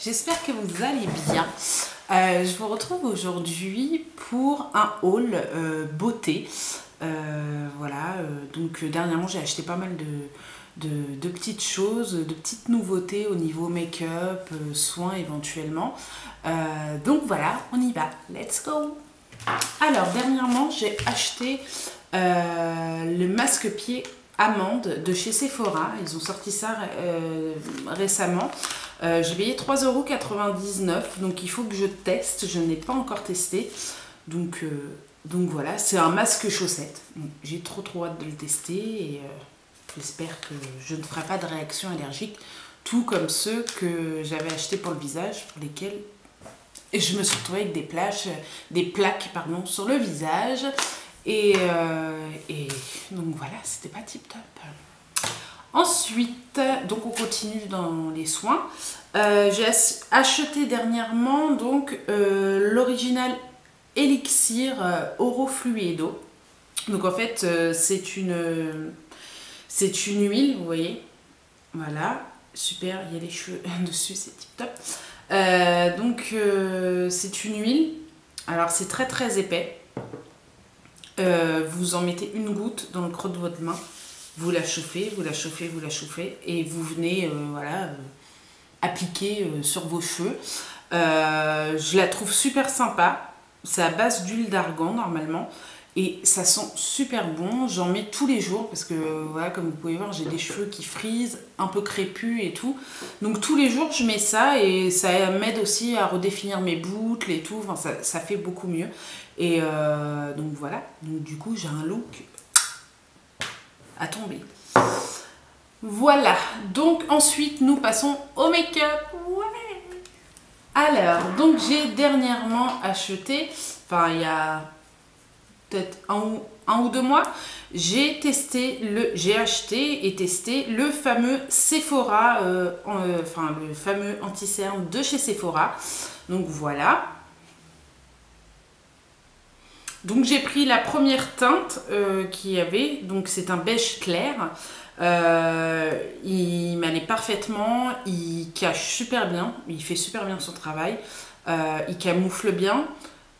j'espère que vous allez bien. Je vous retrouve aujourd'hui pour un haul beauté. Voilà, donc dernièrement j'ai acheté pas mal de petites choses, de petites nouveautés au niveau make-up, soins éventuellement. Donc voilà, on y va, let's go! Alors dernièrement j'ai acheté le masque-pied amande de chez Sephora. Ils ont sorti ça récemment. J'ai payé 3,99 €, donc il faut que je teste. Je n'ai pas encore testé. Donc voilà, c'est un masque chaussette. J'ai trop hâte de le tester et j'espère que je ne ferai pas de réaction allergique, tout comme ceux que j'avais achetés pour le visage, pour lesquels je me suis retrouvée avec des plaques sur le visage. Et donc voilà, c'était pas tip top. Ensuite, donc on continue dans les soins. J'ai acheté dernièrement donc l'original Elixir Oro Fluido. Donc en fait, c'est une huile, vous voyez. Voilà, super, il y a les cheveux dessus, c'est tip top. Donc c'est une huile. Alors c'est très épais. Vous en mettez une goutte dans le creux de votre main, vous la chauffez, et vous venez appliquer sur vos cheveux. Je la trouve super sympa, c'est à base d'huile d'argan normalement, et ça sent super bon. J'en mets tous les jours parce que voilà, comme vous pouvez voir, j'ai des cheveux qui frisent, un peu crépus et tout, donc tous les jours je mets ça et ça m'aide aussi à redéfinir mes boucles et tout. Enfin, ça fait beaucoup mieux. Et donc voilà, donc du coup j'ai un look à tomber. Voilà, donc ensuite nous passons au make-up. Ouais. Alors, donc j'ai dernièrement acheté, enfin il y a peut-être un ou deux mois, j'ai acheté et testé le fameux Sephora, le fameux anti-cerne de chez Sephora. Donc voilà. Donc j'ai pris la première teinte qu'il y avait, donc c'est un beige clair. Il m'allait parfaitement, il cache super bien, il fait super bien son travail, il camoufle bien.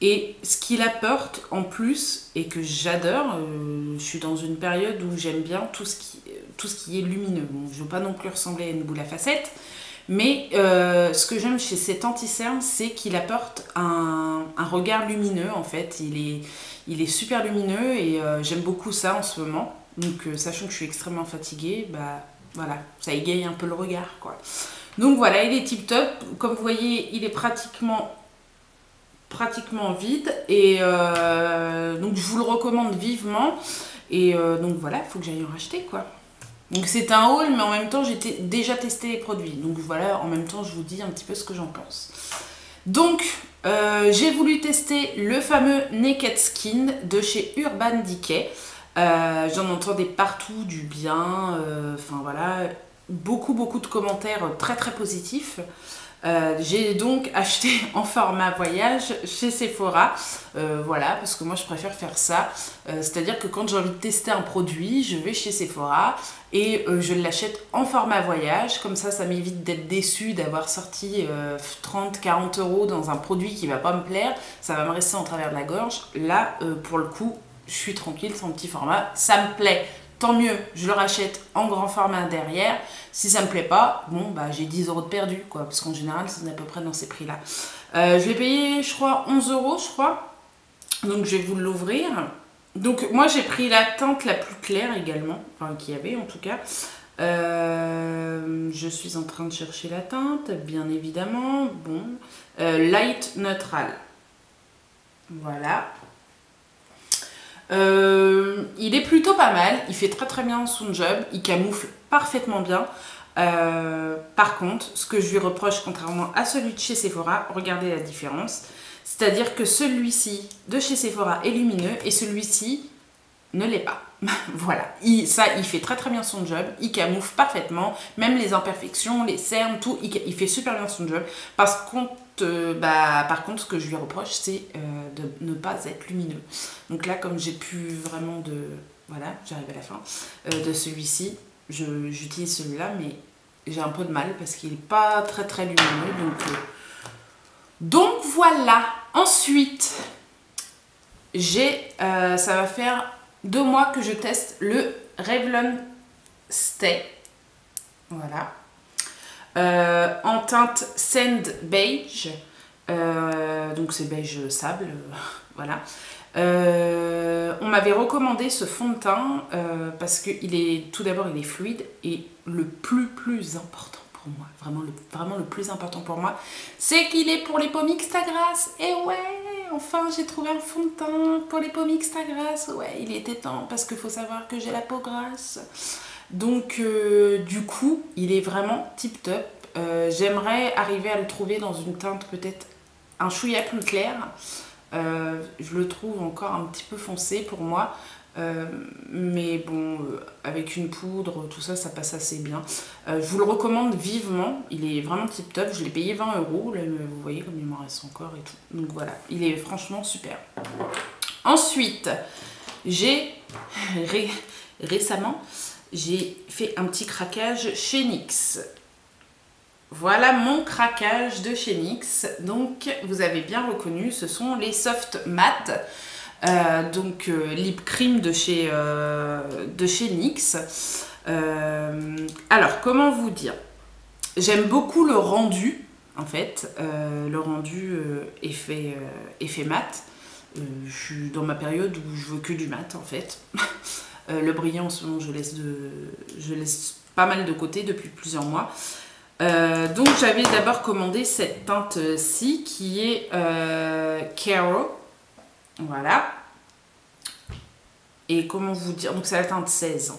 Et ce qu'il apporte en plus, et que j'adore, je suis dans une période où j'aime bien tout ce qui est lumineux. Bon, je ne veux pas non plus ressembler à une boule à facettes, mais ce que j'aime chez cet anti-cerne, c'est qu'il apporte un regard lumineux en fait. Il est super lumineux et j'aime beaucoup ça en ce moment. Donc sachant que je suis extrêmement fatiguée, bah voilà, ça égaye un peu le regard quoi. Donc voilà, il est tip top. Comme vous voyez, il est pratiquement vide et donc je vous le recommande vivement. Et donc voilà, il faut que j'aille en racheter quoi. Donc c'est un haul, mais en même temps j'ai déjà testé les produits. Donc voilà, en même temps je vous dis un petit peu ce que j'en pense. Donc j'ai voulu tester le fameux Naked Skin de chez Urban Decay. J'en entendais partout du bien, enfin voilà, beaucoup de commentaires très positifs. J'ai donc acheté en format voyage chez Sephora, voilà, parce que moi je préfère faire ça, c'est-à-dire que quand j'ai envie de tester un produit, je vais chez Sephora et je l'achète en format voyage, comme ça m'évite d'être déçue d'avoir sorti 30-40 € dans un produit qui va pas me plaire, ça va me rester en travers de la gorge. Là, pour le coup, je suis tranquille, c'est un petit format, ça me plaît. Tant mieux, je le rachète en grand format derrière. Si ça me plaît pas, bon bah j'ai 10 € de perdu quoi, parce qu'en général c'est à peu près dans ces prix là. Je l'ai payé je crois 11 € je crois. Donc je vais vous l'ouvrir. Donc moi j'ai pris la teinte la plus claire également, enfin qu'il y avait en tout cas. Je suis en train de chercher la teinte, bien évidemment. Bon, light neutral. Voilà. Il est plutôt pas mal, il fait très bien son job, il camoufle parfaitement bien. Par contre, ce que je lui reproche contrairement à celui de chez Sephora, regardez la différence. C'est-à-dire que celui-ci de chez Sephora est lumineux et celui-ci ne l'est pas. Voilà, il fait très bien son job, il camoufle parfaitement, même les imperfections, les cernes, tout, il fait super bien son job. Par contre, ce que je lui reproche, c'est de ne pas être lumineux. Donc là, comme j'ai plus vraiment de... Voilà, j'arrive à la fin de celui-ci, j'utilise celui-là, mais j'ai un peu de mal parce qu'il n'est pas très très lumineux. Donc voilà. Ensuite, ça va faire 2 mois que je teste le Revlon Stay. Voilà. En teinte Sand Beige. Donc c'est beige sable. Voilà. On m'avait recommandé ce fond de teint parce que tout d'abord il est fluide et le plus important pour moi, vraiment le plus important pour moi, c'est qu'il est pour les peaux mixtes à grasse. Et ouais, enfin j'ai trouvé un fond de teint pour les peaux mixtes à grasse. Ouais, il était temps parce qu'il faut savoir que j'ai la peau grasse. Donc du coup, il est vraiment tip top. J'aimerais arriver à le trouver dans une teinte peut-être un chouïa plus clair. Je le trouve encore un petit peu foncé pour moi. Mais bon, avec une poudre, tout ça, ça passe assez bien. Je vous le recommande vivement. Il est vraiment tip top. Je l'ai payé 20 €. Là, vous voyez comme il m'en reste encore et tout. Donc voilà, il est franchement super. Ensuite, récemment, j'ai fait un petit craquage chez NYX. Voilà mon craquage de chez NYX. Donc, vous avez bien reconnu, ce sont les Soft Matte. Lip cream de chez NYX. Alors, comment vous dire? J'aime beaucoup le rendu, en fait. Le rendu effet mat. Je suis dans ma période où je veux que du mat, en fait. Le brillant, en ce moment, je laisse pas mal de côté depuis plusieurs mois. Donc j'avais d'abord commandé cette teinte-ci qui est Caro. Voilà. Et comment vous dire? Donc c'est la teinte 16.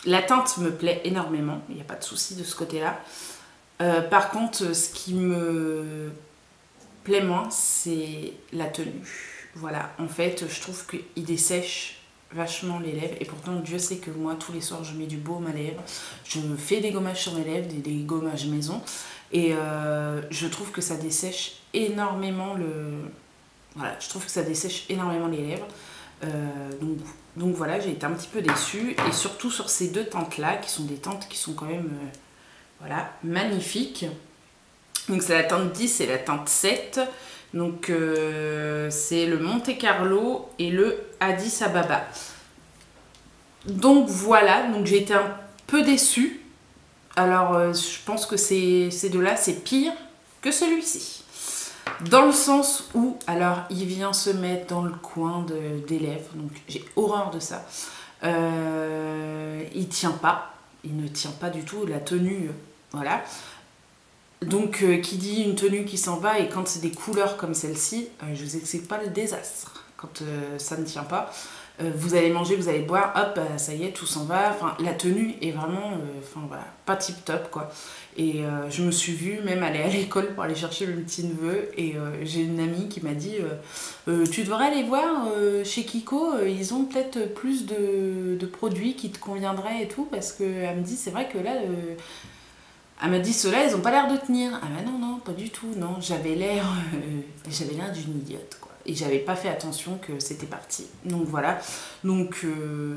La teinte me plaît énormément. Il n'y a pas de souci de ce côté-là. Par contre, ce qui me plaît moins, c'est la tenue. Voilà. En fait, je trouve qu'il dessèche vachement les lèvres, et pourtant Dieu sait que moi tous les soirs je mets du baume à lèvres, je me fais des gommages sur mes lèvres, des gommages maison, et je trouve que ça dessèche énormément voilà, je trouve que ça dessèche énormément les lèvres. Donc voilà, j'ai été un petit peu déçue, et surtout sur ces deux teintes là qui sont des teintes qui sont quand même voilà, magnifiques. Donc c'est la teinte 10 et la teinte 7. Donc c'est le Monte Carlo et le Addis Ababa. Donc voilà, donc j'ai été un peu déçue. Alors je pense que ces deux-là, c'est pire que celui-ci. Dans le sens où, alors il vient se mettre dans le coin des lèvres, donc j'ai horreur de ça. Il tient pas, il ne tient pas du tout, la tenue, voilà. Donc, qui dit une tenue qui s'en va, et quand c'est des couleurs comme celle-ci, je vous explique pas le désastre. Quand ça ne tient pas, vous allez manger, vous allez boire, hop, ça y est, tout s'en va. Enfin, la tenue est vraiment, voilà, pas tip top, quoi. Et je me suis vue même aller à l'école pour aller chercher mon petit neveu, et j'ai une amie qui m'a dit tu devrais aller voir chez Kiko, ils ont peut-être plus de produits qui te conviendraient et tout, parce qu'elle me dit, c'est vrai que là... Elle m'a dit, ceux-là, ils n'ont pas l'air de tenir. Ah bah non, pas du tout, non. J'avais l'air d'une idiote, quoi. Et j'avais pas fait attention que c'était parti. Donc voilà. Donc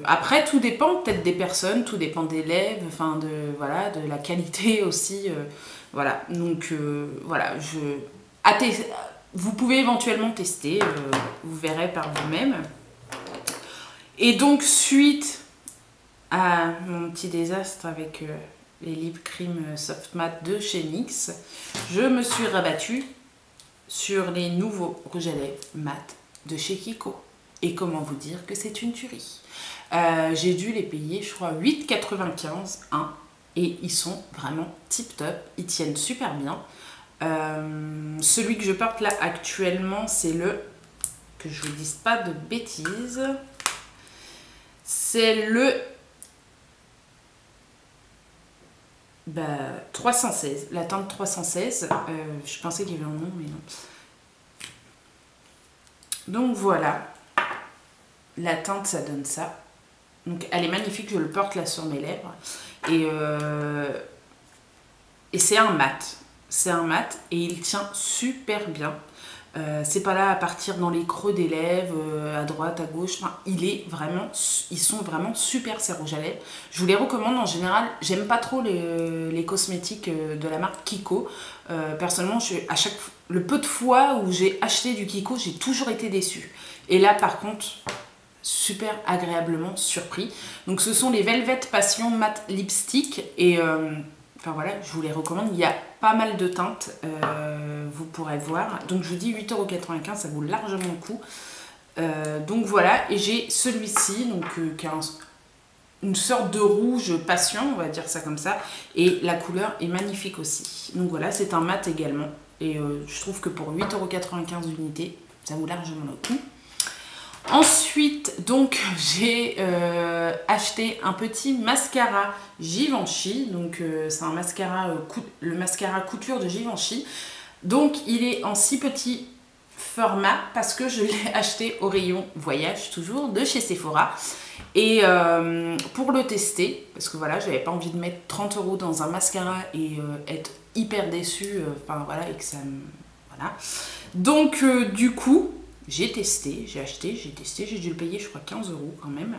après, tout dépend peut-être des personnes, tout dépend des lèvres, enfin voilà, de la qualité aussi. Voilà. Donc voilà, vous pouvez éventuellement tester, vous verrez par vous-même. Et donc, suite à mon petit désastre avec... les lip cream soft matte de chez NYX, je me suis rabattue sur les nouveaux rouges à lèvres mat de chez Kiko. Et comment vous dire que c'est une tuerie. J'ai dû les payer, je crois, 8,95 €, et ils sont vraiment tip top, ils tiennent super bien. Celui que je porte là actuellement, c'est le, que je vous dise pas de bêtises, c'est le 316, la teinte 316. Je pensais qu'il y avait un nom, mais non. Donc voilà, la teinte, ça donne ça. Donc elle est magnifique, je le porte là sur mes lèvres. Et c'est un mat. C'est un mat et il tient super bien. C'est pas là à partir dans les creux des lèvres, à droite, à gauche. Enfin, ils sont vraiment super ces rouges à lèvres. Je vous les recommande en général. J'aime pas trop les cosmétiques de la marque Kiko. Personnellement, le peu de fois où j'ai acheté du Kiko, j'ai toujours été déçue. Et là, par contre, super agréablement surpris. Donc, ce sont les Velvet Passion Matte Lipstick et enfin voilà, je vous les recommande. Il y a pas mal de teintes, vous pourrez voir. Donc je vous dis 8,95 €, ça vaut largement le coup. Donc voilà, et j'ai celui-ci, donc qui a une sorte de rouge passion, on va dire ça comme ça. Et la couleur est magnifique aussi. Donc voilà, c'est un mat également. Et je trouve que pour 8,95 € l'unité, ça vaut largement le coup. Ensuite, donc, j'ai acheté un petit mascara Givenchy. Donc, c'est un mascara, le mascara couture de Givenchy. Donc, il est en 6 petits formats parce que je l'ai acheté au rayon voyage, toujours, de chez Sephora. Et pour le tester, parce que voilà, j'avais pas envie de mettre 30 € dans un mascara et être hyper déçue, enfin voilà, et que ça me... Voilà. Donc, du coup... J'ai testé, j'ai acheté, j'ai testé, j'ai dû le payer je crois 15 € quand même.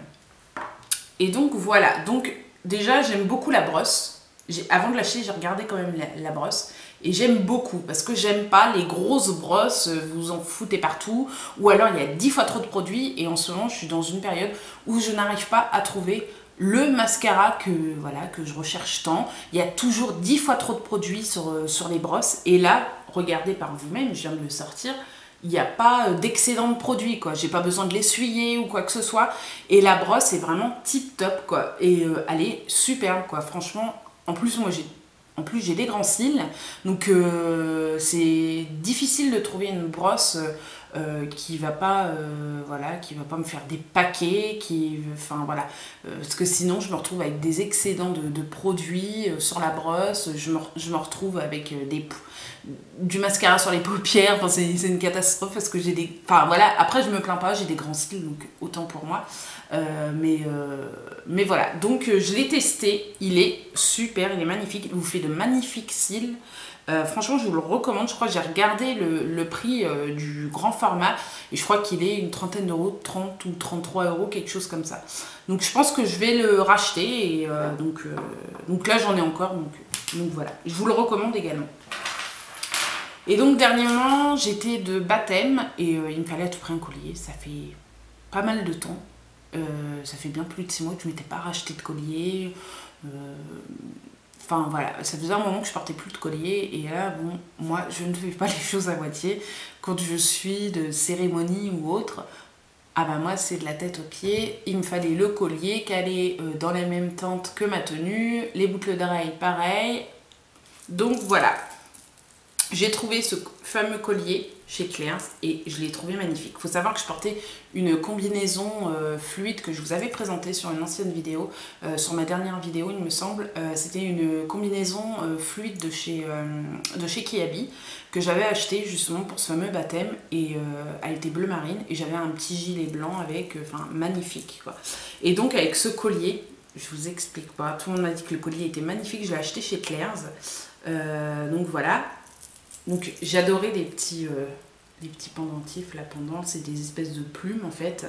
Et donc voilà, donc déjà j'aime beaucoup la brosse. Avant de l'acheter j'ai regardé quand même la brosse. Et j'aime beaucoup parce que j'aime pas les grosses brosses, vous en foutez partout. Ou alors il y a 10 fois trop de produits et en ce moment je suis dans une période où je n'arrive pas à trouver le mascara voilà, que je recherche tant. Il y a toujours 10 fois trop de produits sur les brosses. Et là, regardez par vous-même, je viens de le sortir. Il n'y a pas d'excédent de produit, quoi. J'ai pas besoin de l'essuyer ou quoi que ce soit. Et la brosse est vraiment tip top, quoi. Et elle est superbe, quoi. Franchement, en plus, moi, j'ai des grands cils. Donc, c'est difficile de trouver une brosse qui va pas, voilà, qui va pas me faire des paquets, enfin, voilà. Parce que sinon, je me retrouve avec des excédents de produits sur la brosse. Je me retrouve avec du mascara sur les paupières, enfin, c'est une catastrophe parce que j'ai des... Enfin voilà, après je me plains pas, j'ai des grands cils, donc autant pour moi. Mais voilà, donc je l'ai testé, il est super, il est magnifique, il vous fait de magnifiques cils. Franchement, je vous le recommande. Je crois que j'ai regardé le prix du grand format et je crois qu'il est une trentaine d'euros, 30 ou 33 €, quelque chose comme ça. Donc je pense que je vais le racheter et donc là j'en ai encore, donc voilà, je vous le recommande également. Et donc dernièrement j'étais de baptême et il me fallait à tout prix un collier. Ça fait pas mal de temps, ça fait bien plus de 6 mois que je ne m'étais pas racheté de collier. Enfin voilà, ça faisait un moment que je portais plus de collier et là bon, moi je ne fais pas les choses à moitié. Quand je suis de cérémonie ou autre, ah bah moi c'est de la tête aux pieds. Il me fallait le collier calé dans la même teinte que ma tenue, les boucles d'oreilles pareil. Donc voilà. J'ai trouvé ce fameux collier chez Claire's et je l'ai trouvé magnifique. Il faut savoir que je portais une combinaison fluide que je vous avais présentée sur une ancienne vidéo, sur ma dernière vidéo il me semble. C'était une combinaison fluide de chez Kiabi que j'avais acheté justement pour ce fameux baptême et elle était bleu marine et j'avais un petit gilet blanc avec, enfin magnifique quoi. Et donc avec ce collier, je vous explique pas, tout le monde m'a dit que le collier était magnifique, je l'ai acheté chez Claire's. Donc voilà. Donc j'adorais les petits pendentifs là pendant, c'est des espèces de plumes en fait.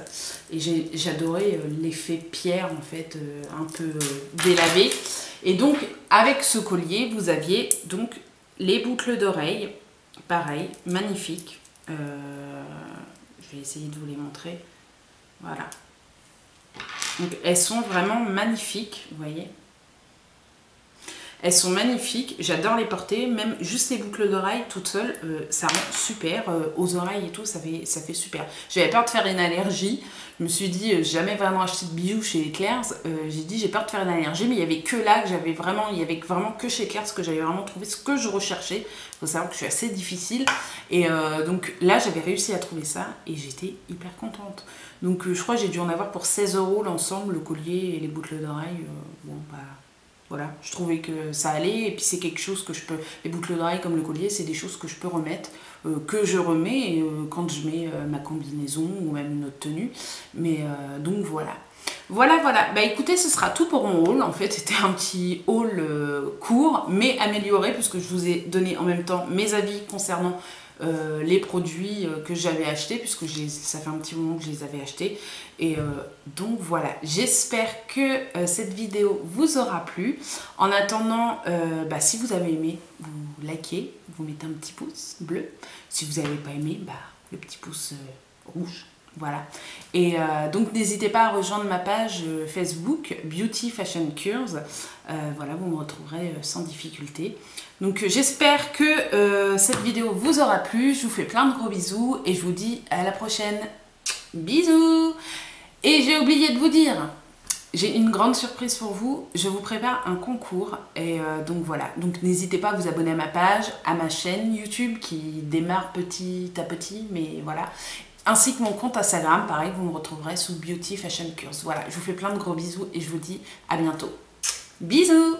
Et j'adorais l'effet pierre en fait, un peu délavé. Et donc avec ce collier, vous aviez donc les boucles d'oreilles, pareil, magnifiques. Je vais essayer de vous les montrer. Voilà. Donc elles sont vraiment magnifiques, vous voyez. Elles sont magnifiques, j'adore les porter, même juste les boucles d'oreilles toutes seules, ça rend super, aux oreilles et tout, ça fait super. J'avais peur de faire une allergie, je me suis dit, j'ai jamais vraiment acheté de bijoux chez Claire's, j'ai dit j'ai peur de faire une allergie, mais il y avait que là, il y avait vraiment que chez Claire's que j'avais vraiment trouvé ce que je recherchais. Il faut savoir que je suis assez difficile, et donc là j'avais réussi à trouver ça, et j'étais hyper contente. Donc je crois que j'ai dû en avoir pour 16 € l'ensemble, le collier et les boucles d'oreilles, bon bah... Voilà, je trouvais que ça allait et puis c'est quelque chose que je peux... Les boucles d'oreilles comme le collier, c'est des choses que je peux remettre, que je remets quand je mets ma combinaison ou même une autre tenue. Mais donc voilà. Voilà. Bah écoutez, ce sera tout pour mon haul. En fait, c'était un petit haul court, mais amélioré puisque je vous ai donné en même temps mes avis concernant les produits que j'avais achetés, puisque ça fait un petit moment que je les avais achetés. Et donc voilà, j'espère que cette vidéo vous aura plu. En attendant, si vous avez aimé, vous likez, vous mettez un petit pouce bleu. Si vous n'avez pas aimé, le petit pouce rouge. Voilà. Et donc n'hésitez pas à rejoindre ma page Facebook Beauty Fashion Cures. Voilà, vous me retrouverez sans difficulté. Donc j'espère que cette vidéo vous aura plu. Je vous fais plein de gros bisous et je vous dis à la prochaine. Bisous. Et j'ai oublié de vous dire, j'ai une grande surprise pour vous. Je vous prépare un concours et donc voilà. Donc n'hésitez pas à vous abonner à ma page, à ma chaîne YouTube qui démarre petit à petit, mais voilà. Ainsi que mon compte Instagram, pareil, vous me retrouverez sous Beauty Fashion Cures. Voilà, je vous fais plein de gros bisous et je vous dis à bientôt. Bisous!